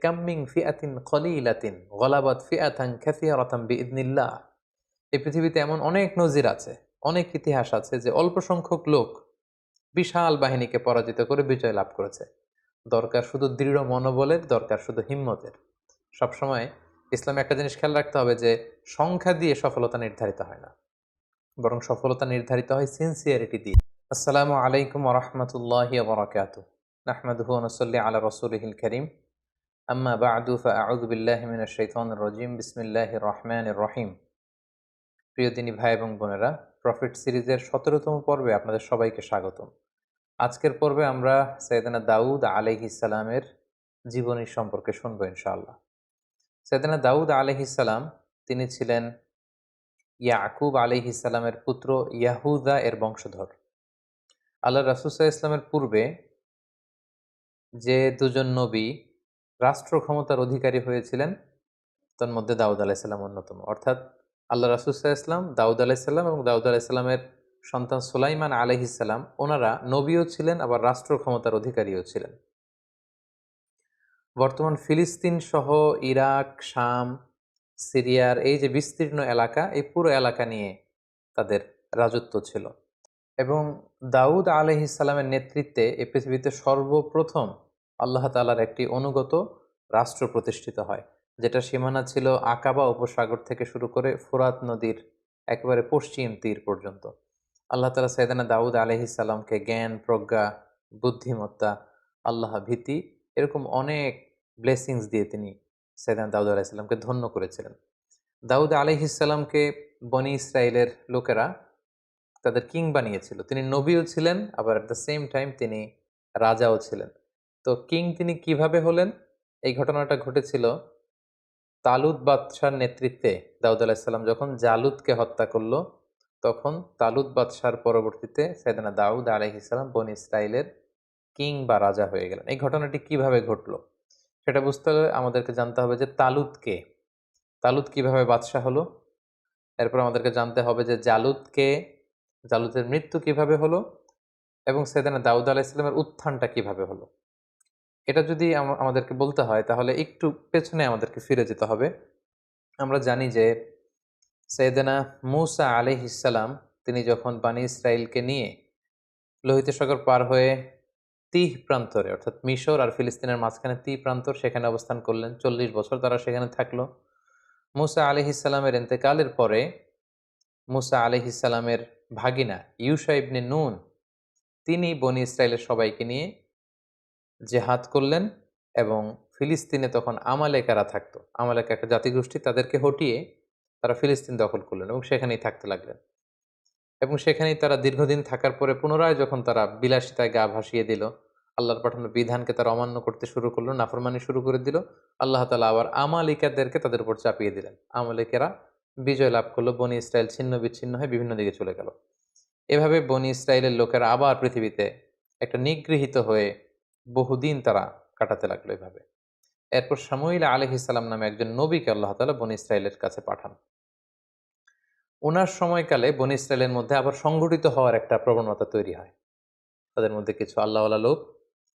কাম মিন ফিআতিন কলিলাতিন গলাবাত ফিআতান কাসীরাতান বিইذনিল্লাহ। এই পৃথিবীতে এমন অনেক নজির আছে, অনেক ইতিহাস আছে যে অল্প সংখ্যক লোক বিশাল বাহিনীকে পরাজিত করে বিজয় লাভ করেছে। দরকার শুধু দৃঢ় মনোবলের, দরকার শুধু হিম্মতের। সবসময় ইসলামে একটা জিনিস খেয়াল রাখতে হবে যে সংখ্যা দিয়ে সফলতা নির্ধারিত হয় না, বরং সফলতা নির্ধারিত হয় সিনসিয়ারিটি দিয়ে। আসসালামু আলাইকুম ওয়া রাহমাতুল্লাহি ওয়া বারাকাতুহু। নাহমাদুহু ওয়া নুসাল্লি আলা রাসূলিহিল কারীম। আম্মা বা'দু ফাআউযু বিল্লাহি মিনাশ শাইতানির রাজীম। বিসমিল্লাহির রহমানির রহিম। প্রিয় দিনী ভাই এবং বোনেরা, প্রফিট সিরিজের ১৭তম পর্বে আপনাদের সবাইকে স্বাগতম। আজকের পর্বে আমরা সাইয়েদনা দাউদ আলাইহিস সালামের জীবনী সম্পর্কে শুনবো ইনশাআল্লাহ। সাইয়েদনা দাউদ আলাইহিস সালাম তিনি ছিলেন ইয়াকুব আলাইহিস সালামের পুত্র ইয়াহুদা এর বংশধর। আল্লাহর রাসূল সাল্লাল্লাহু আলাইহি ওয়াসাল্লামের পূর্বে যে দুজন নবী রাষ্ট্র ক্ষমতার অধিকারী হয়েছিলেন তার মধ্যে দাউদ আলাইহিস সালাম অন্যতম। অর্থাৎ আল্লাহ রাসূল সাল্লাল্লাহু আলাইহি ওয়াসাল্লাম, দাউদ আলাইহিস সালাম এবং দাউদ আলাইহিস সালামের সন্তান সুলাইমান আলাইহিস সালাম, ওনারা নবীও ছিলেন আবার রাষ্ট্র ক্ষমতার অধিকারীও ছিলেন। বর্তমান ফিলিস্তিন সহ ইরাক, শাম, সিরিয়ার এই যে বিস্তীর্ণ এলাকা, এই পুরো এলাকা নিয়ে তাদের রাজত্ব ছিল। এবং দাউদ আলাইহিস সালামের নেতৃত্বে এই পৃথিবীতে সর্বপ্রথম আল্লাহ তাআলার একটি অনুগত রাষ্ট্র প্রতিষ্ঠিত হয়, যেটা সীমানা ছিল আকাবা উপসাগর থেকে শুরু করে ফোরাত নদীর একেবারে পশ্চিম তীর পর্যন্ত। আল্লাহ তাআলা সাইয়েদনা দাউদ আলাইহিস সালামকে জ্ঞান, প্রজ্ঞা, বুদ্ধিমত্তা, আল্লাহ ভীতি এরকম অনেক ব্লেসিংস দিয়ে তিনি সাইয়েদনা দাউদ আলাইহিস সালামকে ধন্য করেছিলেন। দাউদ আলাইহিস সালামকে বনি ইসরাইলের লোকেরা তাদের কিং বানিয়েছিল। তিনি নবীও ছিলেন, আবার এট দ্য সেম টাইম তিনি রাজাও ছিলেন। তো কিং তিনি কিভাবে হলেন? এই ঘটনাটা ঘটেছিল তালুত বাদশার নেতৃত্বে। দাউদ আলাইহিস সালাম যখন জালুতকে হত্যা করলো, তখন তালুত বাদশার পরবর্তীতে সাইয়েদনা দাউদ আলাইহিস সালাম বনি ইসরাইলের কিং বা রাজা হয়ে গেলেন। এই ঘটনাটি কিভাবে ঘটলো সেটা বুঝতে হলে আমাদেরকে জানতে হবে যে তালুত কে, তালুত কিভাবে বাদশাহ হলো। এরপর আমাদেরকে জানতে হবে যে জালুত কে, জালুতের মৃত্যু কিভাবে হলো, এবং সাইয়েদনা দাউদ আলাইহিস সালামের উত্থানটা কিভাবে হলো। এটা যদি আমাদেরকে বলতে হয় তাহলে একটু পেছনে আমাদেরকে ফিরে যেতে হবে। আমরা জানি যে সাইয়েদনা মূসা আলাইহিস সালাম তিনি যখন বনি ইসরাইলকে নিয়ে লোহিত সাগর পার হয়ে তিহ প্রান্তরে, অর্থাৎ মিশর আর ফিলিস্তিনের মাঝখানে তিহ প্রান্তর, সেখানে অবস্থান করলেন। ৪০ বছর তারা সেখানে থাকলো। মূসা আলাইহিস সালামের ইন্তেকালের পরে মূসা আলাইহিস সালামের ভাগিনা ইউশা ইবনে নুন তিনি বনি ইসরাইলের সবাইকে নিয়ে জেহাদ করলেন এবং ফিলিস্তিনে তখন আমালেকারা থাকতো। আমালেকা একটা জাতিগোষ্ঠী, তাদেরকে হটিয়ে তারা ফিলিস্তিন দখল করলেন এবং সেখানেই থাকতে লাগলেন। এবং সেখানেই তারা দীর্ঘদিন থাকার পরে পুনরায় যখন তারা বিলাসিতায় গা ভাসিয়ে দিল, আল্লাহর পাঠানো বিধানকে তারা অমান্য করতে শুরু করলো, নাফরমানি শুরু করে দিল, আল্লাহ তাআলা আবার আমালিকাদেরকে তাদের উপর চাপিয়ে দিলেন। আমালিকেরা বিজয় লাভ করলো, বনি ইসরাইল ছিন্ন বিচ্ছিন্ন হয়ে বিভিন্ন দিকে চলে গেল। এভাবে বনি ইসরাইলের লোকেরা আবার পৃথিবীতে একটা নিগৃহীত হয়ে বহুদিন তারা কাটাতে লাগলো এভাবে। এরপর শামুইল আলাইহিস সালাম নামে একজন নবীকে আল্লাহ তাআলা বনি ইসরাইলের কাছে পাঠান। ওনার সময়কালে বনি ইসরাইলের মধ্যে আবার সংগঠিত হওয়ার একটা প্রবণতা তৈরি হয়। তাদের মধ্যে কিছু আল্লাহওয়ালা লোক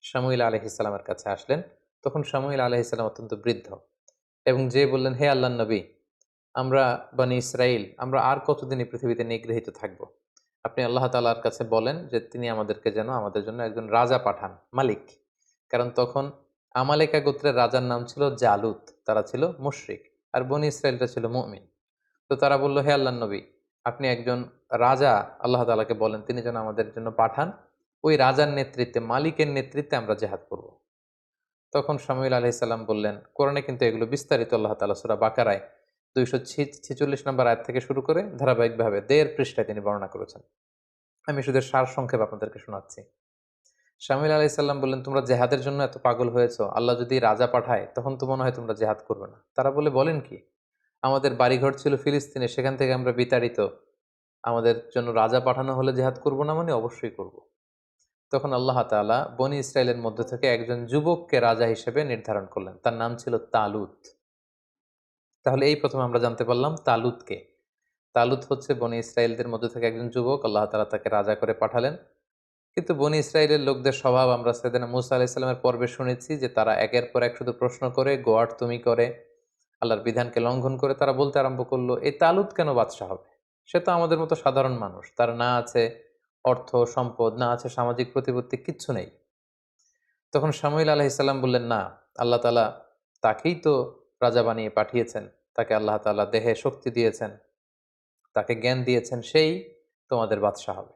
শামুইল আলাইহিস সালামের কাছে আসলেন। তখন শামুইল আলাইহিস সালাম অত্যন্ত বৃদ্ধ এবং যে বললেন, হে আল্লাহর নবী, আমরা বনি ইসরাইল আমরা আর কতদিন এই পৃথিবীতে নিগৃহীত থাকব? আপনি আল্লাহ তাআলার কাছে বলেন যে তিনি আমাদেরকে যেন আমাদের জন্য একজন রাজা পাঠান, মালিক। কারণ তখন আমালেকা গোত্রের রাজার নাম ছিল জালুত, তারা ছিল মুশরিক, আর বনি ইসরাইলটা ছিল মুমিন। তো তারা বলল, হে আল্লাহর নবী, আপনি একজন রাজা আল্লাহ তাআলাকে বলেন তিনি যেন আমাদের জন্য পাঠান, ওই রাজার নেতৃত্বে, মালিকের নেতৃত্বে আমরা জেহাদ করব। তখন শামুইল আলাইহিস সালাম বললেন, কোরআনে কিন্তু এগুলো বিস্তারিত আল্লাহ তাআলা সূরা বাকারায় ২৪৬ নম্বর আয়াত থেকে শুরু করে ধারাবাহিকভাবে ১.৫ পৃষ্ঠায় তিনি বর্ণনা করেছেন। আমি শুধু সার সংক্ষেপ আপনাদেরকে শোনাচ্ছি। শামুইল আলাইহিস সালাম বললেন, তোমরা জেহাদের জন্য এত পাগল হয়েছো, আল্লাহ যদি রাজা পাঠায় তখন তো মনে হয় তোমরা জেহাদ করবে না। তারা বলেন কি, আমাদের বাড়িঘর ছিল ফিলিস্তিনে, সেখান থেকে আমরা বিতাড়িত, আমাদের জন্য রাজা পাঠানো হলে জেহাদ করব না? মানে অবশ্যই করব। তখন আল্লাহ তাআলা বনি ইসরাইলের মধ্য থেকে একজন যুবককে রাজা হিসেবে নির্ধারণ করলেন, তার নাম ছিল তালুত। তাহলে এই প্রথম আমরা জানতে পারলাম তালুতকে। তালুত হচ্ছে বনি ইসরাইলদের মধ্য থেকে একজন যুবক, আল্লাহ তাআলা তাকে রাজা করে পাঠালেন। কিন্তু বনি ইসরায়েলের লোকদের স্বভাব আমরা সেদিন মুসা আলাইসাল্লামের পর্বে শুনেছি যে তারা একের পর এক শুধু প্রশ্ন করে, গোয়ার তুমি করে, আল্লাহর বিধানকে লঙ্ঘন করে তারা বলতে আরম্ভ করলো, এই তালুত কেন বাদশাহ হবে? সে তো আমাদের মতো সাধারণ মানুষ, তার না আছে অর্থ সম্পদ, না আছে সামাজিক প্রতিপত্তি, কিচ্ছু নেই। তখন শামুইল আলাইহিসসালাম বললেন, না, আল্লাহ তাআলা তাকেই তো রাজা বানিয়ে পাঠিয়েছেন, তাকে আল্লাহ তাআলা দেহে শক্তি দিয়েছেন, তাকে জ্ঞান দিয়েছেন, সেই তোমাদের বাদশাহ হবে।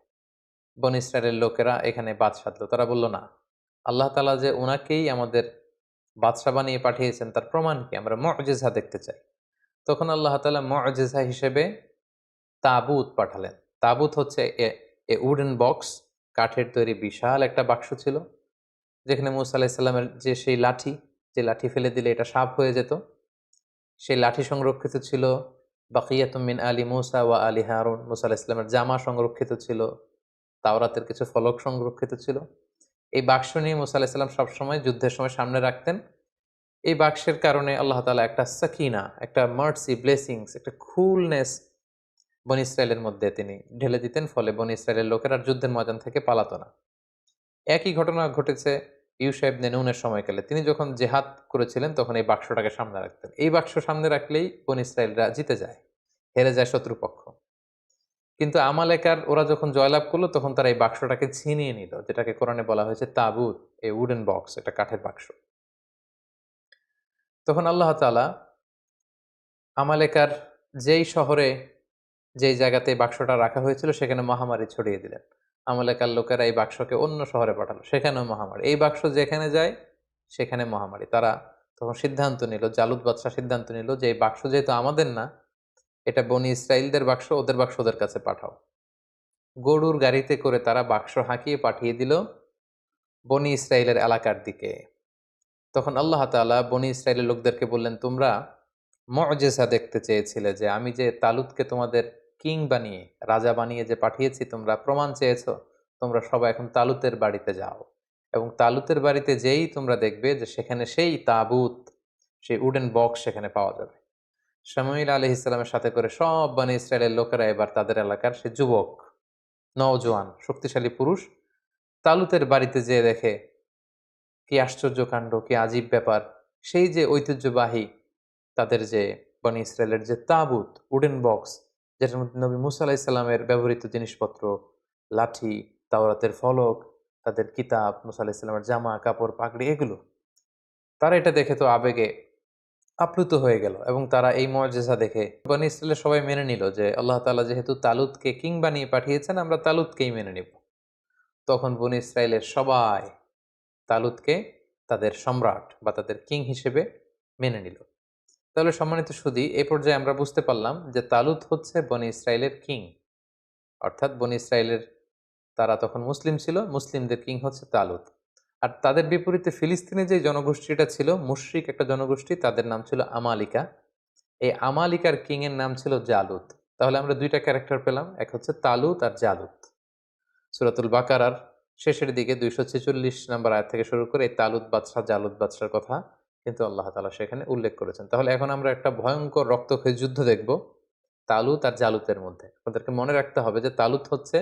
বনী ইসরায়েলের লোকেরা এখানে বাদ সাধলো, তারা বলল, না, আল্লাহ তাআলা যে ওনাকেই আমাদের বাদশাহ বানিয়ে পাঠিয়েছেন তার প্রমাণ কি? আমরা মুঅজিজা দেখতে চাই। তখন আল্লাহ তাআলা মুঅজিজা হিসেবে তাবুত পাঠালেন। তাবুত হচ্ছে এ উডেন বক্স, কাঠের তৈরি বিশাল একটা বাক্স ছিল, যেখানে মুসা আলাইহিস সালামের যে সেই লাঠি, যে লাঠি ফেলে দিলে এটা সাপ হয়ে যেত, সেই লাঠি সংরক্ষিত ছিল। বাকিয়াতুম মিন আলি মুসা ওয়া আলি হারুন, মুসা আলাইহিস সালামের জামা সংরক্ষিত ছিল, তাওরাতের কিছু ফলক সংরক্ষিত ছিল। এই বাক্স নিয়ে মুসা আলাইহিস সালাম সবসময় যুদ্ধের সময় সামনে রাখতেন। এই বাক্সের কারণে আল্লাহ তাআলা একটা সাকিনা, একটা মার্সি, ব্লেসিংস, একটা কুলনেস বনী ইসরায়েলের মধ্যে তিনি ঢেলে দিতেন, ফলে বনী ইসরায়েলের লোকেরা আর যুদ্ধের ময়দান থেকে পালাতো না। একই ঘটনা ঘটেছে ইউশা ইবনে নুনের সময়কালে। তিনি যখন জেহাদ করেছিলেন তখন এই বাক্সটাকে সামনে রাখতেন। এই বাক্স সামনে রাখলেই বনী ইসরায়েলরা জিতে যায়, হেরে যায় শত্রুপক্ষ। কিন্তু আমালেকার ওরা যখন জয়লাভ করলো তখন তারা এই বাক্সটাকে ছিনিয়ে নিল, যেটাকে কোরআনে বলা হয়েছে তাবুত, এ উডেন বক্স, এটা কাঠের বাক্স। তখন আল্লাহ তাআলা আমালেকার যেই শহরে, যেই জায়গাতে এই বাক্সটা রাখা হয়েছিল সেখানে মহামারী ছড়িয়ে দিলেন। আমালেকার লোকেরা এই বাক্সকে অন্য শহরে পাঠালো, সেখানেও মহামারী। এই বাক্স যেখানে যায় সেখানে মহামারী। তারা তখন সিদ্ধান্ত নিল, জালুত বাদশাহ সিদ্ধান্ত নিল যে এই বাক্স যেহেতু আমাদের না, এটা বনি ইসরাইলদের বাক্স, ওদের বাক্স ওদের কাছে পাঠাও। গরুর গাড়িতে করে তারা বাক্স হাঁকিয়ে পাঠিয়ে দিল বনি ইসরাইলের এলাকার দিকে। তখন আল্লাহ তাআলা বনি ইসরাইলের লোকদেরকে বললেন, তোমরা মুঅজিজা দেখতে চেয়েছিলে, যে আমি যে তালুতকে তোমাদের কিং বানিয়ে, রাজা বানিয়ে যে পাঠিয়েছি, তোমরা প্রমাণ চেয়েছো। তোমরা সবাই এখন তালুতের বাড়িতে যাও, এবং তালুতের বাড়িতে যেই তোমরা দেখবে যে সেখানে সেই তাবুত, সেই উডেন বক্স সেখানে পাওয়া যাবে। শামুইল আলাইহিস সালামের সাথে করে সব বনী ইসরায়েলের লোকেরা এবার তাদের এলাকার সে যুবক, নওজোয়ান, শক্তিশালী পুরুষ তালুতের বাড়িতে যেয়ে দেখে, কি আশ্চর্য কাণ্ড, কি আজীব ব্যাপার! সেই যে ঐতিহ্যবাহী তাদের যে বনী ইসরায়েলের যে তাবুত, উডেন বক্স, যেটার মধ্যে নবী মুসা আলাইহিস সালামের ব্যবহৃত জিনিসপত্র, লাঠি, তাওরাতের ফলক, তাদের কিতাব, মুসা আলাইহিস সালামের জামা কাপড় পাগড়ি, এগুলো তারা এটা দেখে তো আবেগে আপ্লুত হয়ে গেল, এবং তারা এই মুঅজিজা দেখে বনী ইসরায়েলের সবাই মেনে নিল যে আল্লাহ তাআলা যেহেতু তালুতকে কিং বানিয়ে পাঠিয়েছেন, আমরা তালুতকেই মেনে নিব। তখন বনী ইসরায়েলের সবাই তালুতকে তাদের সম্রাট বা তাদের কিং হিসেবে মেনে নিল। তাহলে সম্মানিত সুধী, এই পর্যায়ে আমরা বুঝতে পারলাম যে তালুত হচ্ছে বনী ইসরায়েলের কিং, অর্থাৎ বনী ইসরায়েলের, তারা তখন মুসলিম ছিল, মুসলিমদের কিং হচ্ছে তালুত। আর তাদের বিপরীতে ফিলিস্তিনে যে জনগোষ্ঠীটা ছিল, মুশরিক একটা জনগোষ্ঠী, তাদের নাম ছিল আমালিকা। এই আমালিকার কিং এর নাম ছিল জালুত। তাহলে আমরা দুইটা ক্যারেক্টার পেলাম, এক হচ্ছে তালুত আর জালুত। সূরাতুল বাকারার শেষের দিকে 246 নম্বর আয়াত থেকে শুরু করে এই তালুত বাদশাহ, জালুত বাদশার কথা কিন্তু আল্লাহ তাআলা সেখানে উল্লেখ করেছেন। তাহলে এখন আমরা একটা ভয়ঙ্কর রক্তক্ষয়ী যুদ্ধ দেখব তালুত আর জালুতের মধ্যে। আমাদেরকে মনে রাখতে হবে যে তালুত হচ্ছে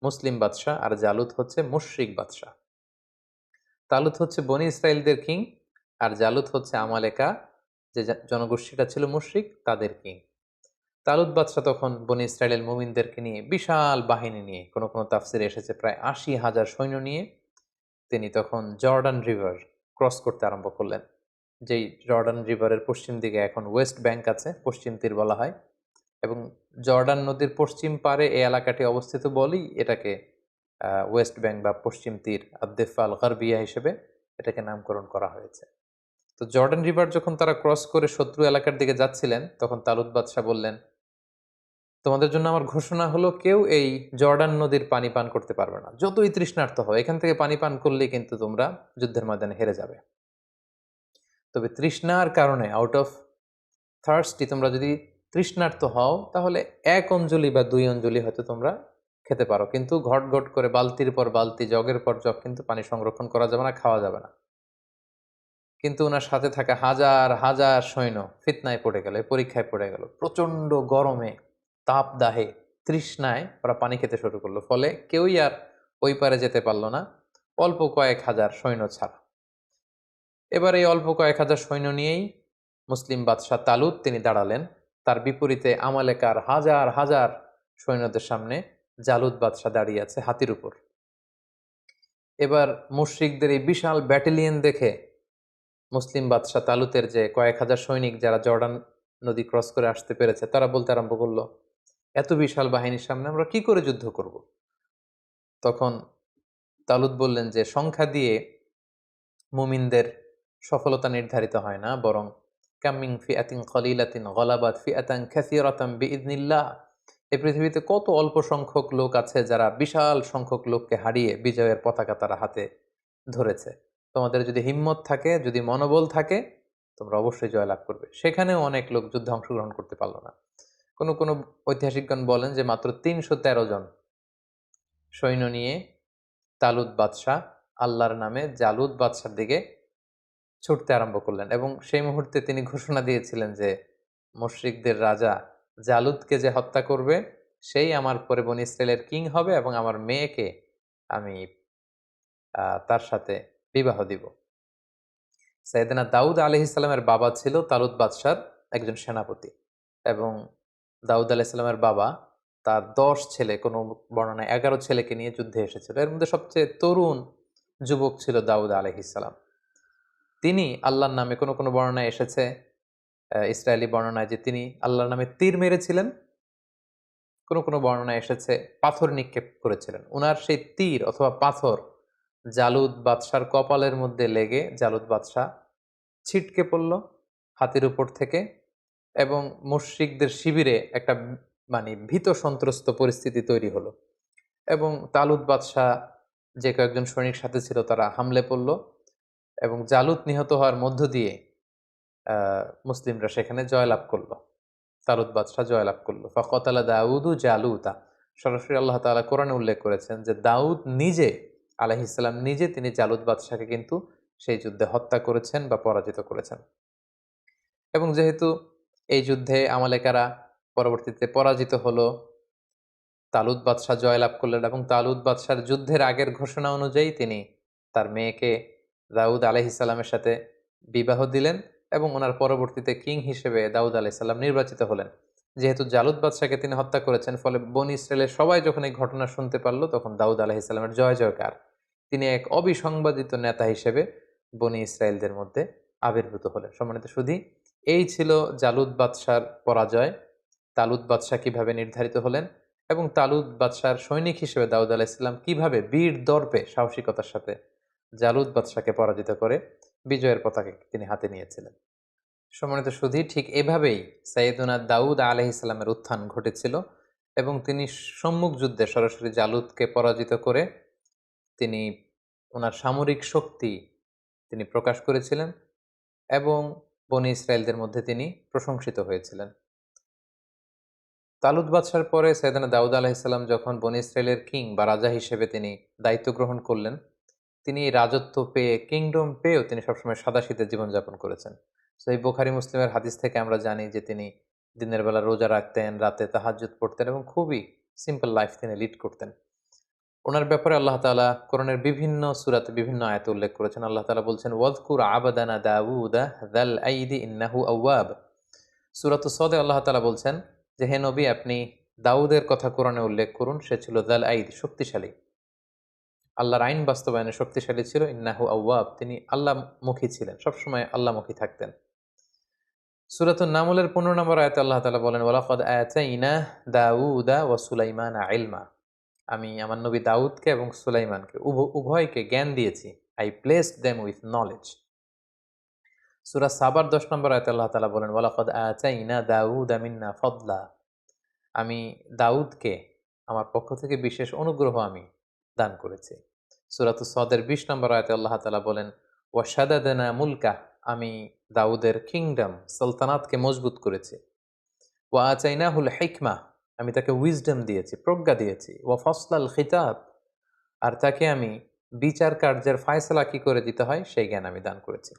মুসলিম বাদশাহ আর জালুত হচ্ছে মুশরিক বাদশাহ। তালুত হচ্ছে বনি ইসরায়েলদের কিং, আর জালুত হচ্ছে আমালেকা, যে জনগোষ্ঠীটা ছিল মুশরিক, তাদের কিং। তালুত বাদশাহ তখন বনি ইসরায়েলের মুমিনদেরকে নিয়ে বিশাল বাহিনী নিয়ে, কোনো কোনো তাফসিরে এসেছে প্রায় 80,000 সৈন্য নিয়ে, তিনি তখন জর্ডান রিভার ক্রস করতে আরম্ভ করলেন। যেই জর্ডান রিভারের পশ্চিম দিকে এখন ওয়েস্ট ব্যাংক আছে, পশ্চিম তীর বলা হয়, এবং জর্ডান নদীর পশ্চিম পারে এই এলাকাটি অবস্থিত বলেই এটাকে ওয়েস্ট ব্যাংক বা পশ্চিম তীর, আদ্দেফা আল গারবিয়া হিসেবে এটাকে নামকরণ করা হয়েছে। তো জর্ডান রিভার যখন তারা ক্রস করে শত্রু এলাকার দিকে যাচ্ছিলেন, তখন তালুত বাদশাহ বললেন, তোমাদের জন্য আমার ঘোষণা হলো, কেউ এই জর্ডান নদীর পানি পান করতে পারবে না, যতই তৃষ্ণার্ত হয়। এখান থেকে পানি পান করলেই কিন্তু তোমরা যুদ্ধের ময়দানে হেরে যাবে। তবে তৃষ্ণার কারণে, আউট অফ থার্স্টি, তোমরা যদি তৃষ্ণার্ত হও তাহলে 1 অঞ্জলি বা 2 অঞ্জলি হয়তো তোমরা খেতে পারো, কিন্তু ঘট ঘট করে বালতির পর বালতি, জগের পর জগ কিন্তু পানি সংরক্ষণ করা যাবে না, খাওয়া যাবে না। কিন্তু ওনার সাথে থাকা হাজার হাজার সৈন্য ফিতনায় পড়ে গেল, পরীক্ষায় পড়ে গেল। প্রচন্ড গরমে, তাপদাহে, তৃষ্ণায় ওরা পানি খেতে শুরু করলো, ফলে কেউই আর ওই পারে যেতে পারল না, অল্প কয়েক হাজার সৈন্য ছাড়া। এবার এই অল্প কয়েক হাজার সৈন্য নিয়েই মুসলিম বাদশাহ তালুত তিনি দাঁড়ালেন। তার বিপরীতে আমালেকার হাজার হাজার সৈন্যদের সামনে জালুত বাদশাহ দাঁড়িয়ে আছে হাতির উপর। এবার মুশরিকদের এই বিশাল ব্যাটালিয়ন দেখে মুসলিম বাদশাহ তালুতের যে কয়েক হাজার সৈনিক যারা জর্ডান নদী ক্রস করে আসতে পেরেছে, তারা বলতে আরম্ভ করলো, এত বিশাল বাহিনীর সামনে আমরা কি করে যুদ্ধ করব? তখন তালুত বললেন যে সংখ্যা দিয়ে মুমিনদের সফলতা নির্ধারিত হয় না, বরং কামিং ফিআতিন কলিলাতিন গলাবাত ফিআতান কাসীরাতান বিইذনিল্লাহ। এই পৃথিবীতে কত অল্প সংখ্যক লোক আছে যারা বিশাল সংখ্যক লোককে হারিয়ে বিজয়ের পতাকা তারা হাতে ধরেছে। তোমাদের যদি হিম্মত থাকে, যদি মনোবল থাকে, তোমরা অবশ্যই জয়লাভ করবে। সেখানেও অনেক লোক যুদ্ধে অংশগ্রহণ করতে পারলো না। কোনো কোনো ঐতিহাসিকগণ বলেন যে মাত্র ৩১৩ জন সৈন্য নিয়ে তালুত বাদশাহ আল্লাহর নামে জালুত বাদশার দিকে ছুটতে আরম্ভ করলেন, এবং সেই মুহূর্তে তিনি ঘোষণা দিয়েছিলেন যে মুশরিকদের রাজা জালুতকে যে হত্যা করবে সেই আমার পরে বনী ইসরায়েলের কিং হবে, এবং আমার মেয়েকে আমি তার সাথে বিবাহ দিব। সাইয়েদনা দাউদ আলাইহিসসালামের বাবা ছিল তালুত বাদশার একজন সেনাপতি, এবং দাউদ আলাইহিসসালামের বাবা তার ১০ ছেলে, কোনো বর্ণনায় ১১ ছেলেকে নিয়ে যুদ্ধে এসেছিল। এর মধ্যে সবচেয়ে তরুণ যুবক ছিল দাউদ আলাইহিসসালাম। তিনি আল্লাহর নামে, কোনো কোনো বর্ণনায় এসেছে ইসরায়েলি বর্ণনায় যে তিনি আল্লাহর নামে তীর মেরেছিলেন, কোনো কোনো বর্ণনায় এসেছে পাথর নিক্ষেপ করেছিলেন। উনার সেই তীর অথবা পাথর জালুত বাদশার কপালের মধ্যে লেগে জালুত বাদশাহ ছিটকে পড়ল হাতির উপর থেকে, এবং মুশরিকদের শিবিরে একটা মানে ভীত সন্ত্রস্ত পরিস্থিতি তৈরি হলো, এবং তালুত বাদশাহ যে কয়েকজন সৈনিক সাথে ছিল তারা হামলে পড়ল, এবং জালুত নিহত হওয়ার মধ্য দিয়ে মুসলিমরা সেখানে জয়লাভ করলো। তালুত বাদশাহ জয়লাভ করলো। ফাকাতালা দাউদু জালুতা। সরাসরি আল্লাহ তাআলা কোরআনে উল্লেখ করেছেন যে দাউদ নিজে আলাইহিস সালাম নিজে তিনি জালুত বাদশাকে কিন্তু সেই যুদ্ধে হত্যা করেছেন বা পরাজিত করেছেন। এবং যেহেতু এই যুদ্ধে আমালেকারা পরবর্তীতে পরাজিত হলো, তালুত বাদশাহ জয়লাভ করলেন, এবং তালুত বাদশার যুদ্ধের আগের ঘোষণা অনুযায়ী তিনি তার মেয়েকে দাউদ আলাইহিস সালামের সাথে বিবাহ দিলেন, এবং ওনার পরবর্তীতে কিং হিসেবে দাউদ আলাইহিস সালাম নির্বাচিত হলেন। যেহেতু জালুত বাদশাকে তিনি হত্যা করেছেন, ফলে বনী ইসরায়েলের সবাই যখন এই ঘটনা শুনতে পারলো, তখন দাউদ আলাইহিস সালামের জয় জয়কার। তিনি এক অবিসংবাদিত নেতা হিসেবে বনী ইসরায়েলদের মধ্যে আবির্ভূত হলেন। সম্মানিত সুধী, এই ছিল জালুত বাদশার পরাজয়, তালুত বাদশাহ কিভাবে নির্ধারিত হলেন, এবং তালুত বাদশার সৈনিক হিসেবে দাউদ আলাইহিস সালাম কিভাবে বীর দর্পে সাহসিকতার সাথে জালুত বাদশাকে পরাজিত করে বিজয়ের পতাকা তিনি হাতে নিয়েছিলেন। সম্মানিত সুধী, ঠিক এভাবেই সাইয়েদুনা দাউদ আলাইহিস সালামের উত্থান ঘটেছিল, এবং তিনি সম্মুখ যুদ্ধে সরাসরি জালুতকে পরাজিত করে তিনি ওনার সামরিক শক্তি তিনি প্রকাশ করেছিলেন, এবং বনী ইসরায়েলদের মধ্যে তিনি প্রশংসিত হয়েছিলেন। তালুত বাদশার পরে সাইয়েদনা দাউদ আলাইহিস সালাম যখন বনী ইসরায়েলের কিং বা রাজা হিসেবে তিনি দায়িত্ব গ্রহণ করলেন, তিনি রাজত্ব পেয়ে, কিংডম পেয়েও তিনি সবসময় সাদাসিধে জীবনযাপন করেছেন। সহিহ বুখারী মুসলিমের হাদিস থেকে আমরা জানি যে তিনি দিনের বেলা রোজা রাখতেন, রাতে তাহাজ্জুদ পড়তেন, এবং খুবই সিম্পল লাইফ তিনি লিড করতেন। ওনার ব্যাপারে আল্লাহ তাআলা কোরআনের বিভিন্ন সূরাতে বিভিন্ন আয়াতে উল্লেখ করেছেন। আল্লাহ তাআলা বলছেন, ওয়াযকুর আবদানা দাউদা যাল আইদি ইন্নাহু আওয়াব। সূরাতুস সাদে আল্লাহ তাআলা বলছেন যে হে নবী, আপনি দাউদের কথা কোরআনে উল্লেখ করুন, সে ছিল যাল আইদ, শক্তিশালী, আল্লাহর আইন বাস্তবায়নে শক্তিশালী ছিল। ইন্নাহু আওয়াব, তিনি আল্লাহমুখী ছিলেন, সবসময় আল্লাহমুখী থাকতেন। সূরাতুন নামলের 15 নম্বর আয়াতে আল্লাহ তাআলা বলেন, ওয়ালাকাদ আতাইনা দাউদা ওয়া সুলাইমানা ইলমা। আমি আমার নবী দাউদকে এবং সুলাইমানকে উভয়কে জ্ঞান দিয়েছি। I placed them with knowledge. সূরা সাবার 10 নম্বর আয়াতে আল্লাহ তাআলা বলেন, ওয়ালাকাদ আতাইনা দাউদা মিন্না ফাদলা। আমি দাউদকে আমার পক্ষ থেকে বিশেষ অনুগ্রহ আমি দান করেছি। সূরাতুস সাদের 20 নম্বর আয়াতে আল্লাহ তাআলা বলেন, ওয়াশাদাদনা মুলকা। আমি দাউদের কিংডম, সালতানাতকে মজবুত করেছি। ওয়া আতাইনাহুল হিকমা। আমি তাকে উইজডম দিয়েছি, প্রজ্ঞা দিয়েছি। ওয়া ফাসলাল খিতাব। আর তাকে আমি বিচার কার্যের ফায়সালা কি করে দিতে হয় সেই জ্ঞান আমি দান করেছি।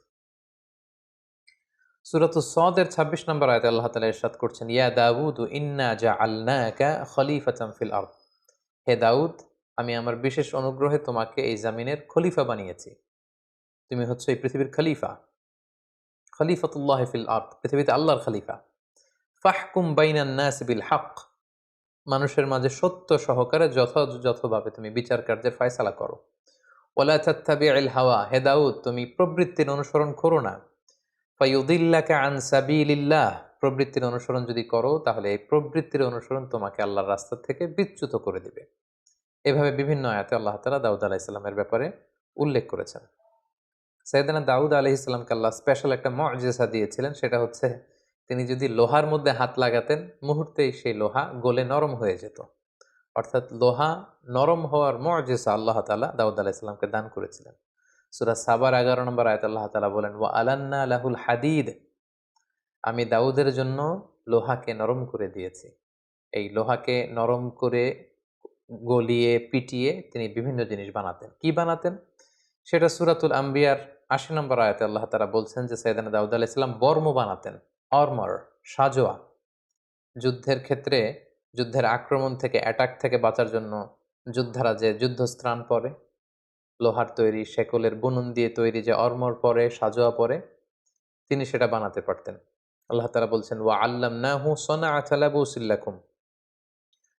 সূরাতুস সাদের 26 নম্বর আয়াতে আল্লাহ তাআলা ইরশাদ করছেন, ইয়া দাউদ ইন্না জাআলনাকা খলিফাতান ফিল আরদ। হে দাউদ, আমি আমার বিশেষ অনুগ্রহে তোমাকে এই জামিনের খলিফা বানিয়েছি। তুমি হচ্ছে এই পৃথিবীর খলিফা, খলিফাতুল্লাহ ফিল আরদ, পৃথিবীতে আল্লাহর খলিফা। ফাহকুম বাইনান নাস বিল হক, মানুষের মাঝে সত্য সহকারে যথাযথভাবে তুমি বিচার কার্যের ফয়সালা করো। ওয়ালা তাত্তাবিউল হাওয়া, হে দাউদ তুমি প্রবৃত্তির অনুসরণ করো না। ফায়ুদিল্লাকা আন সাবিলিল্লাহ, প্রবৃত্তির অনুসরণ যদি করো তাহলে এই প্রবৃত্তির অনুসরণ তোমাকে আল্লাহর রাস্তা থেকে বিচ্যুত করে দিবে। এভাবে বিভিন্ন আয়াতে আল্লাহ তাআলা দাউদ আলাইহিস সালামের ব্যাপারে উল্লেখ করেছেন। সাইয়েদনা দাউদ আলাইহিস সালামকে আল্লাহ স্পেশাল একটা মুআজিজা দিয়েছিলেন, সেটা হচ্ছে তিনি যদি লোহার মধ্যে হাত লাগাতেন মুহূর্তেই সেই লোহা গলে নরম হয়ে যেত। অর্থাৎ লোহা নরম হওয়ার মুআজিজা আল্লাহ তাআলা দাউদ আলাইহিস সালামকে দান করেছিলেন। সূরা সাবার 11 নম্বর আয়াতে আল্লাহ তাআলা বলেন, ওয়া আলান্না লাহুল হাদিদ, আমি দাউদের জন্য লোহাকে নরম করে দিয়েছি। এই লোহাকে নরম করে গলিয়ে পিটিয়ে তিনি বিভিন্ন জিনিস বানাতেন। কি বানাতেন? সেটা সূরাতুল আম্বিয়ার ৮০ নম্বর আয়াতে আল্লাহ তাআলা বলছেন যে সাইয়েদনা দাউদ আলাইহিস সালাম বর্ম বানাতেন, আর্মর, সাজোয়া। যুদ্ধের ক্ষেত্রে যুদ্ধের আক্রমণ থেকে, অ্যাটাক থেকে বাঁচার জন্য যোদ্ধারা যে যুদ্ধস্ত্রাণ পরে, লোহার তৈরি শেকলের বুনন দিয়ে তৈরি যে আর্মর পরে, সাজোয়া পরে, তিনি সেটা বানাতে পারতেন। আল্লাহ তাআলা বলছেন, ওয়া আল্লামনাহু সনাআতা লাবুসিল লাকুম,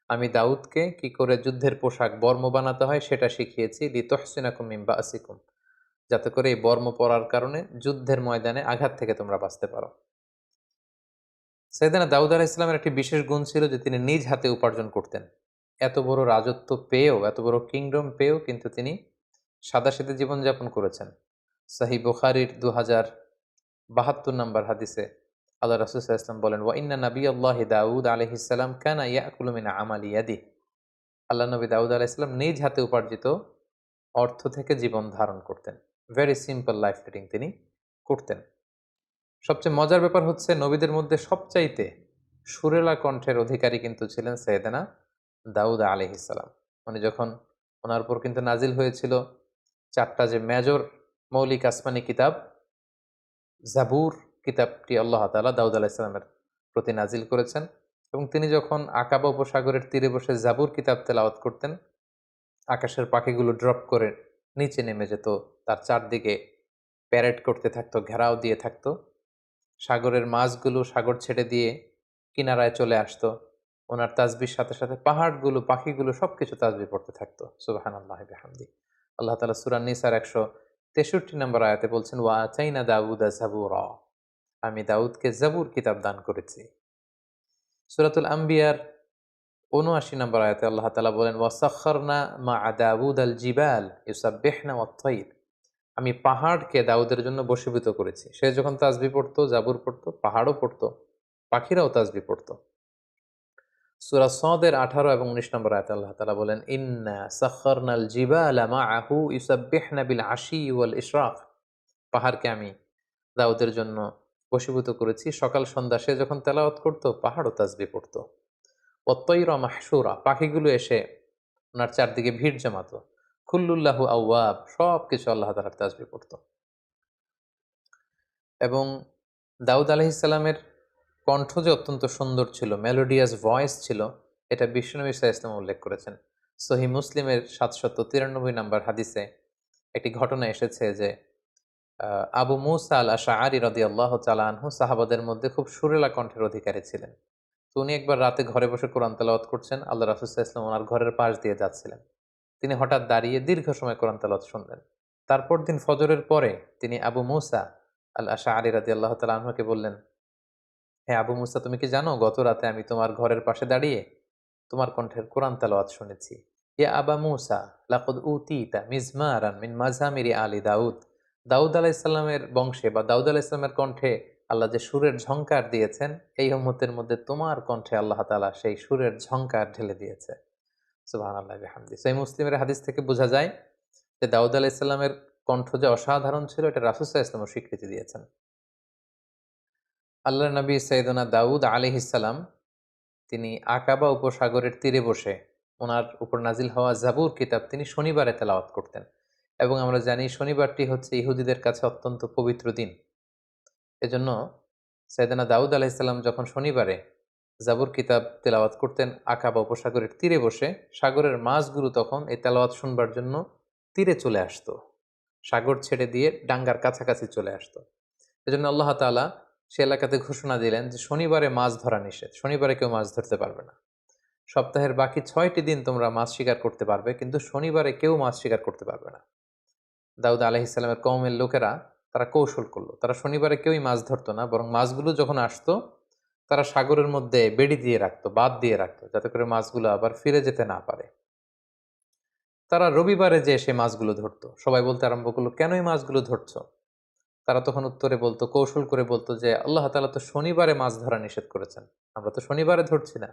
আমি দাউদকে কি করে যুদ্ধের পোশাক বর্ম বানাতে হয় সেটা শিখিয়েছি, লিতুহসিনাকুম মিন বাসিকুম, যাতে করে এই বর্ম পরার কারণে যুদ্ধের ময়দানে আঘাত থেকে তোমরা বাঁচতে পারো। সাইয়েদনা দাউদ আলাইহিস সালামের একটি বিশেষ গুণ ছিল যে তিনি নিজ হাতে উপার্জন করতেন। এত বড় রাজত্ব পেয়েও, এত বড় কিংডম পেয়েও কিন্তু তিনি সাদাসিধে জীবনযাপন করেছেন। সহিহ বুখারীর 2072 নম্বর হাদিসে আল্লাহ রাসূল সাল্লাল্লাহু আলাইহি ওয়াসাল্লাম বলেন, ওয়া ইন্না নাবিয়াল্লাহি দাউদ আলাইহিস সালাম কানা ইয়াকুলু মিন আমালি ইয়াদিহি, আল্লাহ নবী দাউদ আলাইহিস সালাম নিজ হাতে উপার্জিত অর্থ থেকে জীবন ধারণ করতেন। ভেরি সিম্পল লাইফ লিডিং তিনি করতেন। সবচেয়ে মজার ব্যাপার হচ্ছে নবীদের মধ্যে সবচাইতে সুরেলা কণ্ঠের অধিকারী কিন্তু ছিলেন সাইয়েদনা দাউদ আলাইহিস সালাম। উনি যখন, ওনার উপর কিন্তু নাজিল হয়েছিল 4টা যে মেজর মৌলিক আসমানি কিতাব, জাবুর কিতাবটি আল্লাহ তাআলা দাউদ আলাইহিস সালামের প্রতি নাজিল করেছেন, এবং তিনি যখন আকাবা উপসাগরের তীরে বসে জাবুর কিতাব তেলাওয়াত করতেন, আকাশের পাখিগুলো ড্রপ করে নিচে নেমে যেত, তার চারদিকে প্যারেড করতে থাকতো, ঘেরাও দিয়ে থাকতো। সাগরের মাছগুলো সাগর ছেড়ে দিয়ে কিনারায় চলে আসতো। ওনার তাসবির সাথে সাথে পাহাড়গুলো, পাখিগুলো সবকিছু তাসবিহ পড়তে থাকতো। সুবহানাল্লাহি বিহামদি। আল্লাহ তাআলা সূরা নিসার 163 নম্বর আয়াতে বলছেন, ওয়া আতাইনা দাউদা জাবুরা, আমি দাউদকে জাবুর কিতাব দান করেছি। সূরাতুল আম্বিয়ার ৭৯ নম্বর আয়াতে আল্লাহ তাআলা বলেন, ওয়া সাখখারনা মা'a দাউদ আল জিবাল ইউসাব্বিহনা ওয়াত তায়র, আমি পাহাড়কে দাউদের জন্য বশীভূত করেছি। সে যখন তাসবিহ পড়তো, জাবুর পড়তো, পাহাড়ও পড়তো, পাখিরাও তাসবিহ পড়তো। সূরা সদের 18 এবং 19 নম্বর আয়াতে আল্লাহ তাআলা বলেন, ইন্না সাখখারনাল জিবালা মাআহু ইউসাব্বিহনা বিল আশি ওয়াল ইশরাক, পাহাড়কে আমি দাউদের জন্য বশীভূত করেছি। সকাল সন্ধ্যা সে যখন তেলাওয়াত করতো, পাহাড়ও তাসবিহ পড়তো। ওয়াত তায়রা মাহশুরা, পাখিগুলো এসে ওনার চারদিকে ভিড় জমাতো। কুল্লুল্লাহু আওয়াব, সবকিছু আল্লাহ তাআলার তাসবিহ পড়তো। এবং দাউদ আলাইহিস সালামের কণ্ঠ যে অত্যন্ত সুন্দর ছিল, মেলোডিয়াস ভয়েস ছিল, এটা বিশ্বনবী সাল্লাল্লাহু আলাইহি ওয়াসাল্লাম উল্লেখ করেছেন। সহিহ মুসলিমের 793 নম্বর হাদিসে একটি ঘটনা এসেছে যে আবু মুসা আল আশআরী রাদিয়াল্লাহু তাআলা আনহু সাহাবাদের মধ্যে খুব সুরেলা কণ্ঠের অধিকারী ছিলেন। তো উনি একবার রাতে ঘরে বসে কোরআন তেলাওয়াত করছেন, আল্লাহ রাসূল সাল্লাল্লাহু আলাইহি ওয়াসাল্লাম ওনার ঘরের পাশ দিয়ে যাচ্ছিলেন। তিনি হঠাৎ দাঁড়িয়ে দীর্ঘ সময় কোরআন তেলাওয়াত শুনলেন। তারপর দিন ফজরের পরে তিনি আবু মুসা আল আশআরী রাদিয়াল্লাহু তাআলা আনহুকে বললেন, হ্যাঁ আবু মুসা, তুমি কি জানো গত রাতে আমি তোমার ঘরের পাশে দাঁড়িয়ে তোমার কণ্ঠের কোরআন তেলাওয়াত শুনেছি। ইয়া আবা মুসা লাকাদ উতিতা মিজমারান মিন মাজামিরি আলি দাউদ, দাউদ আলাইহিস সালামের বংশে বা দাউদ আলাইহিস সালামের কণ্ঠে আল্লাহ যে সুরের ঝংকার দিয়েছেন, এই উম্মতের মধ্যে তোমার কণ্ঠে আল্লাহ তাআলা সেই সুরের ঝংকার ঢেলে দিয়েছে। সুবহানাল্লাহি বিহামদি। সহিহ মুসলিমের হাদিস থেকে বোঝা যায় যে দাউদ আলাইহিস সালামের কণ্ঠ যে অসাধারণ ছিল, এটা রাসূল সাল্লাল্লাহু আলাইহি ওয়াসাল্লাম স্বীকৃতি দিয়েছেন। আল্লাহর নবী সাইয়েদনা দাউদ আলাইহিস সালাম তিনি আকাবা উপসাগরের তীরে বসে ওনার উপর নাজিল হওয়া জাবুর কিতাব তিনি শনিবারে তেলাওয়াত করতেন, এবং আমরা জানি শনিবারটি হচ্ছে ইহুদিদের কাছে অত্যন্ত পবিত্র দিন। এজন্য সাইয়েদনা দাউদ আলাইহিস সালাম যখন শনিবারে জাবুর কিতাব তেলাওয়াত করতেন আকাবা উপসাগরের তীরে বসে। সাগরের মাছগুলো তখন এই তেলাওয়াত শুনবার জন্য তীরে চলে আসতো, সাগর ছেড়ে দিয়ে ডাঙ্গার কাছাকাছি চলে আসতো। এজন্য আল্লাহ তাআলা সে এলাকাতে ঘোষণা দিলেন যে শনিবারে মাছ ধরা নিষেধ, শনিবারে কেউ মাছ ধরতে পারবে না। সপ্তাহের বাকি ৬টি দিন তোমরা মাছ শিকার করতে পারবে, কিন্তু শনিবারে কেউ মাছ শিকার করতে পারবে না। দাউদ আলাইহিস সালামের কওমের লোকেরা তারা কৌশল করলো, তারা শনিবারে কেউই মাছ ধরতো না, বরং মাছগুলো যখন আসতো তারা সাগরের মধ্যে বেড়ি দিয়ে রাখতো, বাঁধ দিয়ে রাখতো, যাতে করে মাছগুলো আবার ফিরে যেতে না পারে। তারা রবিবারে যে সে মাছগুলো ধরতো। সবাই বলতে আরম্ভ করলো, কেন এই মাছগুলো ধরছো? তারা তখন উত্তরে বলতো, কৌশল করে বলতো যে আল্লাহ তাআলা তো শনিবারে মাছ ধরা নিষেধ করেছেন, আমরা তো শনিবারে ধরছি না,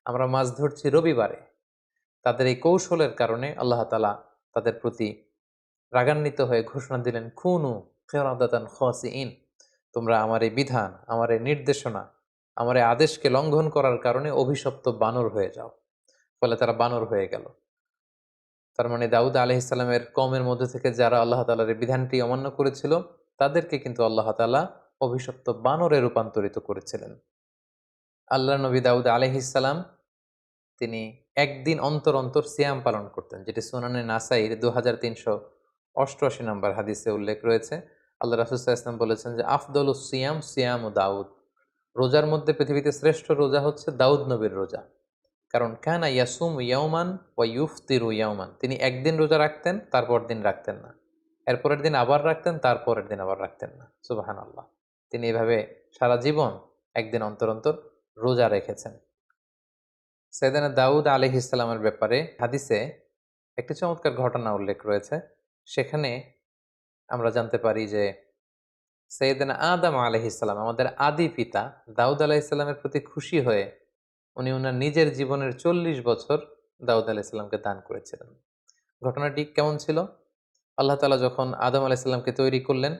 আমরা মাছ ধরছি রবিবারে। তাদের এই কৌশলের কারণে আল্লাহ তাআলা তাদের প্রতি রাগান্বিত হয়ে ঘোষণা দিলেন, খুনু কিরাদাতান খাসিইন, তোমরা আমার এই বিধান, আমার এই নির্দেশনা, আমার এই আদেশকে লঙ্ঘন করার কারণে অভিশপ্ত বানর হয়ে যাও। ফলে তারা বানর হয়ে গেল। তার মানে দাউদ আলাইহিস সালামের কওমের মধ্যে থেকে যারা আল্লাহ তাআলার এই বিধানটি অমান্য করেছিল, তাদেরকে কিন্তু আল্লাহ তাআলা অভিশপ্ত বানরে রূপান্তরিত করেছিলেন। আল্লাহর নবী দাউদ আলাইহিস সালাম তিনি একদিন অন্তর অন্তর সিয়াম পালন করতেন, যেটি সুনানে নাসাইর 2388 নম্বর হাদিসে উল্লেখ রয়েছে। আল্লাহ রাসূল সাল্লাল্লাহু আলাইহি ওয়াসাল্লাম বলেছেন যে আফদলুস সিয়াম সিয়ামু দাউদ, রোজার মধ্যে পৃথিবীতে শ্রেষ্ঠ রোজা হচ্ছে দাউদ নবীর রোজা। কারণ কানা ইয়াসুম ইয়াওমান ওয়া ইউফতিরু ইয়াওমান, তিনি একদিন রোজা রাখতেন, তারপর দিন রাখতেন না, এরপরের দিন আবার রাখতেন, তারপরের দিন আবার রাখতেন না। সুবহানাল্লাহ, তিনি এভাবে সারা জীবন একদিন অন্তর অন্তর রোজা রেখেছেন। সাইয়েদনা দাউদ আলাইহিস সালামের ব্যাপারে হাদিসে একটি চমৎকার ঘটনা উল্লেখ রয়েছে। সেখানে আমরা জানতে পারি যে সাইয়েদনা আদম আলাইহিস সালাম, আমাদের আদি পিতা, দাউদ আলাইহিস সালামের প্রতি খুশি হয়ে উনি উনার নিজের জীবনের 40 বছর দাউদ আলাইহিস সালামকে দান করেছিলেন। ঘটনাটি কেমন ছিল? আল্লাহ তাআলা যখন আদম আলাইহিস সালামকে তৈরি করলেন,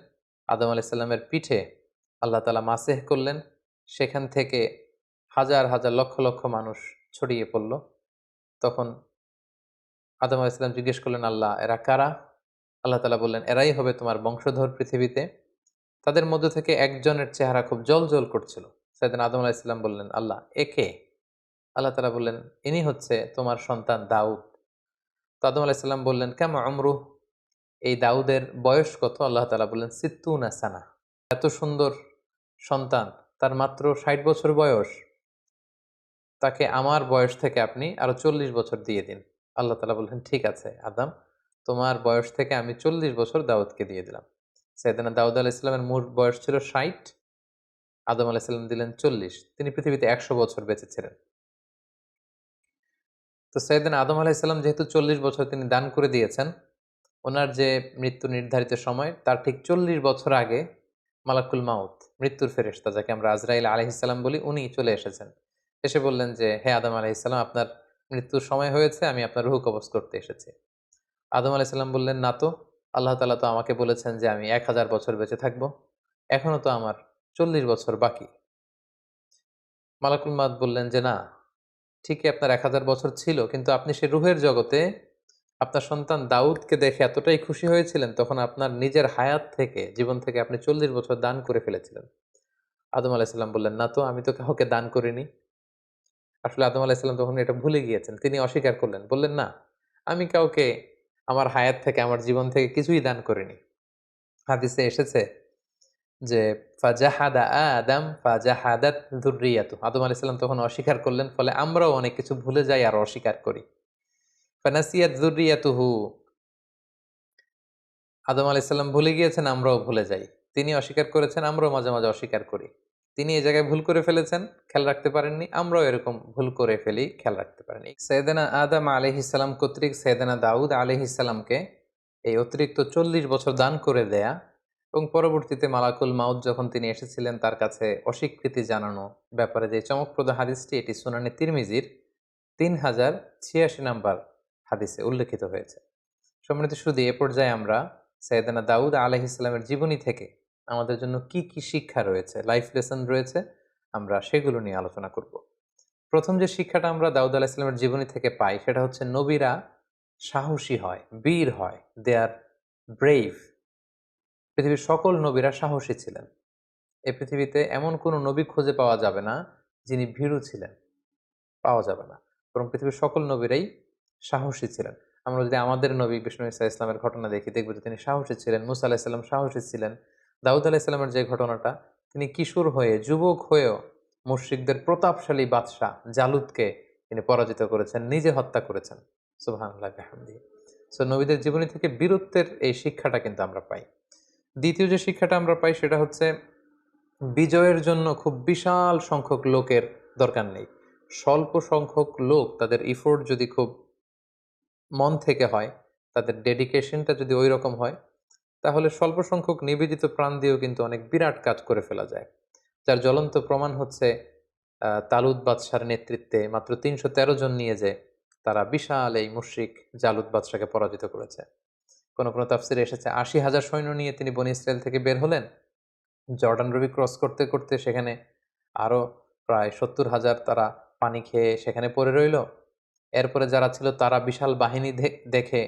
আদম আলাইহিস সালামের পিঠে আল্লাহ তাআলা মাসেহ করলেন, সেখান থেকে হাজার হাজার লক্ষ লক্ষ মানুষ ছড়িয়ে পড়ল। তখন আদম আলাইহিস সালাম জিজ্ঞেস করলেন, আল্লাহ এরা কারা? আল্লাহ তাআলা বললেন, এরাই হবে তোমার বংশধর পৃথিবীতে। তাদের মধ্য থেকে একজনের চেহারা খুব জ্বলজ্বল করছিল। সাইয়েদনা আদম আলাইহিস সালাম বললেন, আল্লাহ একে? আল্লাহ তাআলা বললেন, ইনি হচ্ছে তোমার সন্তান দাউদ। তো আদম আলাইহিস সালাম বললেন, কামা উমরুহ, এই দাউদের বয়স কত? আল্লাহ তাআলা বললেন, সিত্তুনা সানা, এত সুন্দর সন্তান, তার মাত্র 60 বছর বয়স, তাকে আমার বয়স থেকে আপনি আরো 40 বছর দিয়ে দিন। আল্লাহ তাআলা বললেন, ঠিক আছে আদম, তোমার বয়স থেকে আমি 40 বছর দাউদকে দিয়ে দিলাম। সাইয়েদনা দাউদ আলাইহিস সালামের মোট বয়স ছিল 60, আদম আলাইহিস সালাম দিলেন 40, তিনি পৃথিবীতে 100 বছর বেঁচে ছিলেন। তো সাইয়েদনা আদম আলাইহিস সালাম যেহেতু 40 বছর তিনি দান করে দিয়েছেন, ওনার যে মৃত্যু নির্ধারিত সময় তার ঠিক 40 বছর আগে মালাকুল মাউত, মৃত্যুর ফেরেশতা, যাকে আমরা আজরাইল আলাইহিস সালাম বলি, উনি চলে এসেছেন। এসে বললেন যে, হে আদম আলাইহিস সালাম, আপনার মৃত্যুর সময় হয়েছে, আমি আপনার রূহ কবজ করতে এসেছি। আদম আলাইহিস সালাম বললেন, না তো, আল্লাহ তাআলা তো আমাকে বলেছেন যে আমি 1000 বছর বেঁচে থাকবো, এখনো তো আমার 40 বছর বাকি। মালাকুল মাউত বললেন যে, না, ঠিকই আপনার 1000 বছর ছিল, কিন্তু আপনি সে রুহের জগতে আপনার সন্তান দাউদকে দেখে এতটাই খুশি হয়েছিলেন, তখন আপনার নিজের হায়াত থেকে, জীবন থেকে আপনি 40 বছর দান করে ফেলেছিলেন। আদম আলাইহিস সালাম বললেন, না তো, আমি তো কাউকে দান করিনি। আসলে আদম আলাইহিস সালাম তখন এটা ভুলে গিয়েছেন। তিনি অস্বীকার করলেন। বললেন, না, আমি কাউকে আমার হায়াত থেকে, আমার জীবন থেকে কিছুই দান করিনি। হাদিসে এসেছে যে ফাজাহাদা আদম ফাজাহাদাত যুররিয়াতু, আদম আলাইহিস সালাম তখন অস্বীকার করলেন, ফলে আমরাও অনেক কিছু ভুলে যাই আর অস্বীকার করি। ফানাসিয়াত যুররিয়াতুহু, আদম আলাইহিস সালাম ভুলে গিয়েছেন, আমরাও ভুলে যাই। তিনি অস্বীকার করেছেন, আমরাও মাঝে মাঝে অস্বীকার করি। তিনি এই জায়গায় ভুল করে ফেলেছেন, খেয়াল রাখতে পারেননি, আমরাও এরকম ভুল করে ফেলি, খেয়াল রাখতে পারিনি। সাইয়েদনা আদম আলাইহিস সালাম কর্তৃক সাইয়েদনা দাউদ আলাইহিস সালামকে এই অতিরিক্ত 40 বছর দান করে দেয়া, এবং পরবর্তীতে মালাকুল মাউত যখন তিনি এসেছিলেন তার কাছে অস্বীকৃতি জানানো ব্যাপারে যে চমকপ্রদ হাদিসটি, এটি সুনানে তিরমিজির 3086 নাম্বার হাদিসে উল্লেখিত হয়েছে। সম্মানিত সুধী, এ পর্যায়ে আমরা সাইয়েদনা দাউদ আলাইহিস সালামের জীবনী থেকে আমাদের জন্য কি কি শিক্ষা রয়েছে, লাইফ লেসন রয়েছে, আমরা সেগুলো নিয়ে আলোচনা করব। প্রথম যে শিক্ষাটা আমরা দাউদ আলাইহিস সালামের জীবনী থেকে পাই, সেটা হচ্ছে নবীরা সাহসী হয়, বীর হয়, দে আর ব্রেভ। পৃথিবীর সকল নবীরা সাহসী ছিলেন। এই পৃথিবীতে এমন কোনো নবী খুঁজে পাওয়া যাবে না যিনি ভীরু ছিলেন পাওয়া যাবে না, বরং পৃথিবীর সকল নবীরাই সাহসী ছিলেন। আমরা যদি আমাদের নবী বিষ্ণু ইসা ইসলামের ঘটনা দেখি, দেখব যে তিনি সাহসী ছিলেন। মুসা আলাহিসাল্লাম সাহসী ছিলেন। দাউদ আলাহিসাল্লামের যে ঘটনাটা, তিনি কিশোর হয়ে যুবক হয়েও মুশরিকদের প্রতাপশালী বাদশাহ জালুদকে তিনি পরাজিত করেছেন, নিজে হত্যা করেছেন। সুবহানাল্লাহ বিহামদিহি। সো নবীদের জীবনী থেকে বীরত্বের এই শিক্ষাটা কিন্তু আমরা পাই। দ্বিতীয় যে শিক্ষাটা আমরা পাই সেটা হচ্ছে বিজয়ের জন্য খুব বিশাল সংখ্যক লোকের দরকার নেই। স্বল্প সংখ্যক লোক তাদের ইফোর্ট যদি খুব মন থেকে হয়, তাদের ডেডিকেশনটা যদি ওই রকম হয়, তাহলে স্বল্প সংখ্যক নিবেদিত প্রাণ দিয়েও কিন্তু অনেক বিরাট কাজ করে ফেলা যায়। যার জ্বলন্ত প্রমাণ হচ্ছে তালুত বাদশার নেতৃত্বে মাত্র ৩১৩ জন নিয়ে যে তারা বিশাল এই মুশরিক জালুত বাদশাকে পরাজিত করেছে। কোনো কোনো তাফসিরে এসেছে ৮০,০০০ সৈন্য নিয়ে তিনি বনী ইসরায়েল থেকে বের হলেন। জর্ডান নদী ক্রস করতে করতে সেখানে আরও প্রায় ৭০,০০০ তারা পানি খেয়ে সেখানে পড়ে রইল। এরপরে যারা ছিল তারা বিশাল বাহিনী দেখে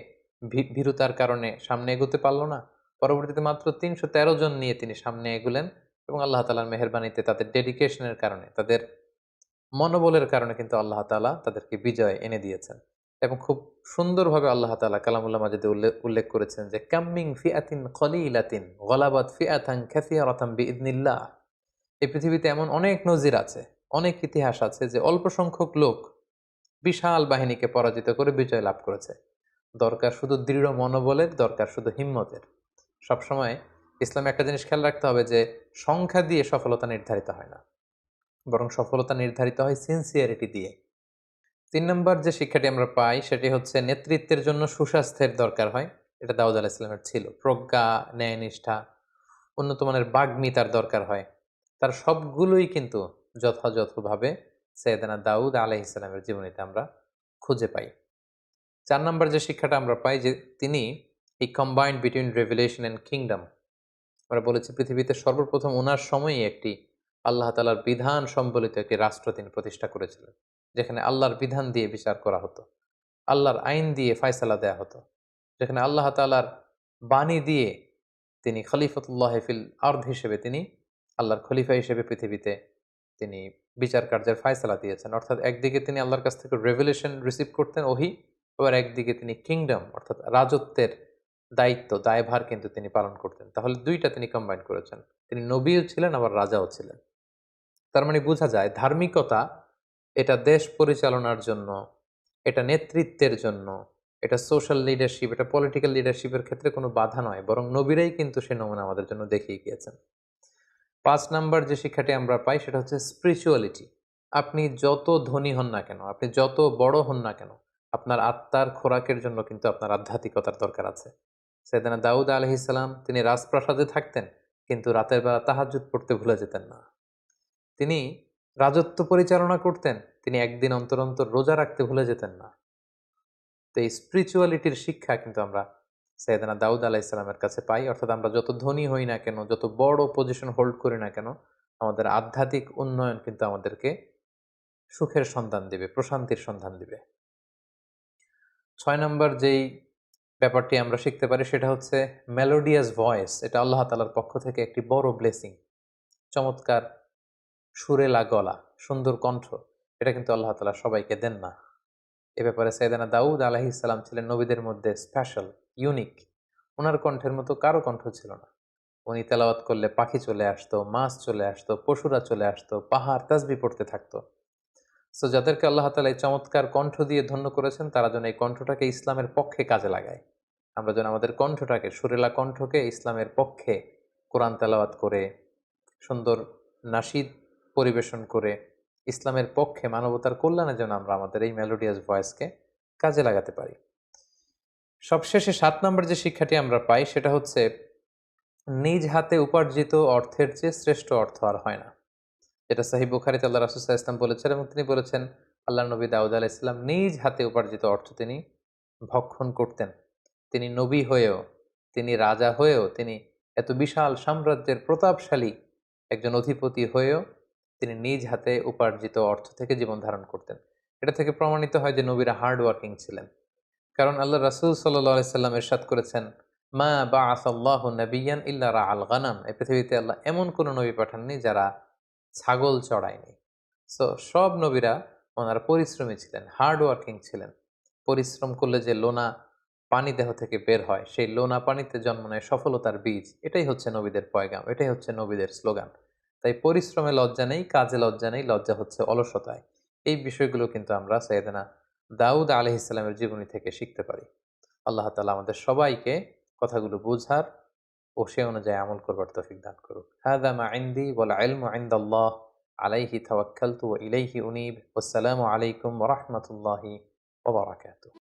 ভীরুতার কারণে সামনে এগোতে পারল না। পরবর্তীতে মাত্র ৩১৩ জন নিয়ে তিনি সামনে এগুলেন এবং আল্লাহ তাআলার মেহেরবানিতে তাদের ডেডিকেশনের কারণে, তাদের মনোবলের কারণে কিন্তু আল্লাহ তাআলা তাদেরকে বিজয় এনে দিয়েছেন। এবং খুব সুন্দরভাবে আল্লাহ তাআলা কালামুল্লাহ মাজিদে উল্লেখ করেছেন যে কাম্মিং ফিআতিন কলিলাতিন গলাবাত ফিআতান কাসীরাতান বিইذনিল্লাহ। এই পৃথিবীতে এমন অনেক নজির আছে, অনেক ইতিহাস আছে যে অল্প সংখ্যক লোক বিশাল বাহিনীকে পরাজিত করে বিজয় লাভ করেছে। দরকার শুধু দৃঢ় মনোবলের, দরকার শুধু হিম্মতের। সবসময় ইসলামে একটা জিনিস খেয়াল রাখতে হবে যে সংখ্যা দিয়ে সফলতা নির্ধারিত হয় না, বরং সফলতা নির্ধারিত হয় সিনসিয়ারিটি দিয়ে। ৩ নম্বর যে শিক্ষাটি আমরা পাই সেটি হচ্ছে নেতৃত্বের জন্য সুস্বাস্থ্যের দরকার হয়। এটা দাউদ আলাইহিস সালামের ছিল। প্রজ্ঞা, ন্যায়নিষ্ঠা, উন্নত মানের বাগ্মিতার দরকার হয়। তার সবগুলোই কিন্তু যথাযথভাবে সাইয়েদনা দাউদ আলাইহিস সালামের জীবনীতে আমরা খুঁজে পাই। ৪ নম্বর যে শিক্ষাটা আমরা পাই যে তিনি এই combined between revelation and kingdom. আমরা বলেছি পৃথিবীতে সর্বপ্রথম ওনার সময়ই একটি আল্লাহ তাআলার বিধান সম্বলিত একটি রাষ্ট্র তিনি প্রতিষ্ঠা করেছিলেন, যেখানে আল্লাহর বিধান দিয়ে বিচার করা হতো, আল্লাহর আইন দিয়ে ফায়সালা দেয়া হতো, যেখানে আল্লাহ তাআলার বাণী দিয়ে তিনি খলিফাতুল্লাহ ফিল আরদ হিসেবে, তিনি আল্লাহর খলিফা হিসেবে পৃথিবীতে তিনি বিচার কার্যের ফায়সালা দিয়েছেন। অর্থাৎ একদিকে তিনি আল্লাহর কাছ থেকে রেভেলেশন রিসিভ করতেন, ওহী, আবার একদিকে তিনি কিংডম অর্থাৎ রাজত্বের দায়িত্ব, দায়ভার কিন্তু তিনি পালন করতেন। তাহলে দুইটা তিনি কম্বাইন করেছেন। তিনি নবীও ছিলেন, আবার রাজাও ছিলেন। তার মানে বোঝা যায় ধার্মিকতা এটা দেশ পরিচালনার জন্য, এটা নেতৃত্বের জন্য, এটা সোশ্যাল লিডারশিপ, এটা পলিটিক্যাল লিডারশিপের ক্ষেত্রে কোনো বাধা নয়, বরং নবীরাই কিন্তু সে নমুনা আমাদের জন্য দেখিয়ে গিয়েছেন। ৫ নাম্বার যে শিক্ষাটি আমরা পাই সেটা হচ্ছে স্পিরিচুয়ালিটি। আপনি যত ধনী হন না কেন, আপনি যত বড় হন না কেন, আপনার আত্মার খোরাকের জন্য কিন্তু আপনার আধ্যাত্মিকতার দরকার আছে। সাইয়েদনা দাউদ আলাইহিস সালাম তিনি রাজপ্রাসাদে থাকতেন, কিন্তু রাতের বেলা তাহাজ্জুদ পড়তে ভুলে যেতেন না। তিনি রাজত্ব পরিচালনা করতেন, তিনি একদিন অন্তর অন্তর রোজা রাখতে ভুলে যেতেন না। তো এই স্পিরিচুয়ালিটির শিক্ষা কিন্তু আমরা সাইয়েদনা দাউদ আলাইহিস সালামের কাছে পাই। অর্থাৎ আমরা যত ধনী হই না কেন, যত বড় পজিশন হোল্ড করি না কেন, আমাদের আধ্যাত্মিক উন্নয়ন কিন্তু আমাদেরকে সুখের সন্ধান দিবে, প্রশান্তির সন্ধান দিবে। ৬ নম্বর যেই ব্যাপারটি আমরা শিখতে পারি সেটা হচ্ছে মেলোডিয়াস ভয়েস। এটা আল্লাহ তাআলার পক্ষ থেকে একটি বড় ব্লেসিং। চমৎকার সুরেলা গলা, সুন্দর কণ্ঠ, এটা কিন্তু আল্লাহ তাআলা সবাইকে দেন না। এ ব্যাপারে সাইয়েদনা দাউদ আলাইহিস সালাম ছিলেন নবীদের মধ্যে স্পেশাল, ইউনিক। উনার কণ্ঠের মতো কারো কণ্ঠ ছিল না। উনি তেলাওয়াত করলে পাখি চলে আসতো, মাছ চলে আসতো, পশুরা চলে আসতো, পাহাড় তাসবিহ পড়তে থাকতো। সো যাদেরকে আল্লাহ তাআলা এই চমৎকার কণ্ঠ দিয়ে ধন্য করেছেন, তারা যেন এই কণ্ঠটাকে ইসলামের পক্ষে কাজে লাগায়। আমরা যেন আমাদের কণ্ঠটাকে, সুরেলা কণ্ঠকে ইসলামের পক্ষে কোরআন তেলাওয়াত করে, সুন্দর নাশিদ পরিবেশন করে, ইসলামের পক্ষে, মানবতার কল্যাণে যেন আমরা আমাদের এই মেলোডিয়াস ভয়েসকে কাজে লাগাতে পারি। সবশেষে ৭ নম্বর যে শিক্ষাটি আমরা পাই সেটা হচ্ছে নিজ হাতে উপার্জিত অর্থের চেয়ে শ্রেষ্ঠ অর্থ আর হয় না। যেটা সহিহ বুখারীতে আল্লাহ রাসূল সাল্লাল্লাহু আলাইহি ওয়াসাল্লাম বলেছেন, এবং তিনি বলেছেন আল্লাহর নবী দাউদ আলাইহিস সালাম নিজ হাতে উপার্জিত অর্থ তিনি ভক্ষণ করতেন। তিনি নবী হয়েও, তিনি রাজা হয়েও, তিনি এত বিশাল সাম্রাজ্যের প্রতাপশালী একজন অধিপতি হয়েও তিনি নিজ হাতে উপার্জিত অর্থ থেকে জীবন ধারণ করতেন। এটা থেকে প্রমাণিত হয় যে নবীরা হার্ড ওয়ার্কিং ছিলেন। কারণ আল্লাহ রাসূল সাল্লাল্লাহু আলাইহি সাল্লাম ইরশাদ করেছেন, মা বাআসাল্লাহু নাবিয়্যান ইল্লা রাআল গানাম। এই পৃথিবীতে আল্লাহ এমন কোন নবী পাঠাননি যারা ছাগল চড়ায়নি। সো সব নবীরা ওনারা পরিশ্রমী ছিলেন, হার্ড ওয়ার্কিং ছিলেন। পরিশ্রম করলে যে লোনা পানি দেহ থেকে বের হয়, সেই লোনা পানিতে জন্ম নেয় সফলতার বীজ। এটাই হচ্ছে নবীদের পয়গাম, এটাই হচ্ছে নবীদের স্লোগান। তাই পরিশ্রমে লজ্জা নেই, কাজে লজ্জা নেই, লজ্জা হচ্ছে অলসতায়। এই বিষয়গুলো কিন্তু আমরা সাইয়েদনা দাউদ আলাইহিস সালামের জীবনী থেকে শিখতে পারি। আল্লাহ তাআলা আমাদের সবাইকে কথাগুলো বুঝার ও সে অনুযায়ী আমল করবার তৌফিক দান করুক। হাযা মা ইনদি ওয়াল ইলমু ইনদাল্লাহ আলাইহি তাওয়াক্কালতু ওয়া ইলাইহি উনীব। ওয়াসসালামু আলাইকুম ওয়া রাহমাতুল্লাহি ওয়া বারাকাতুহু।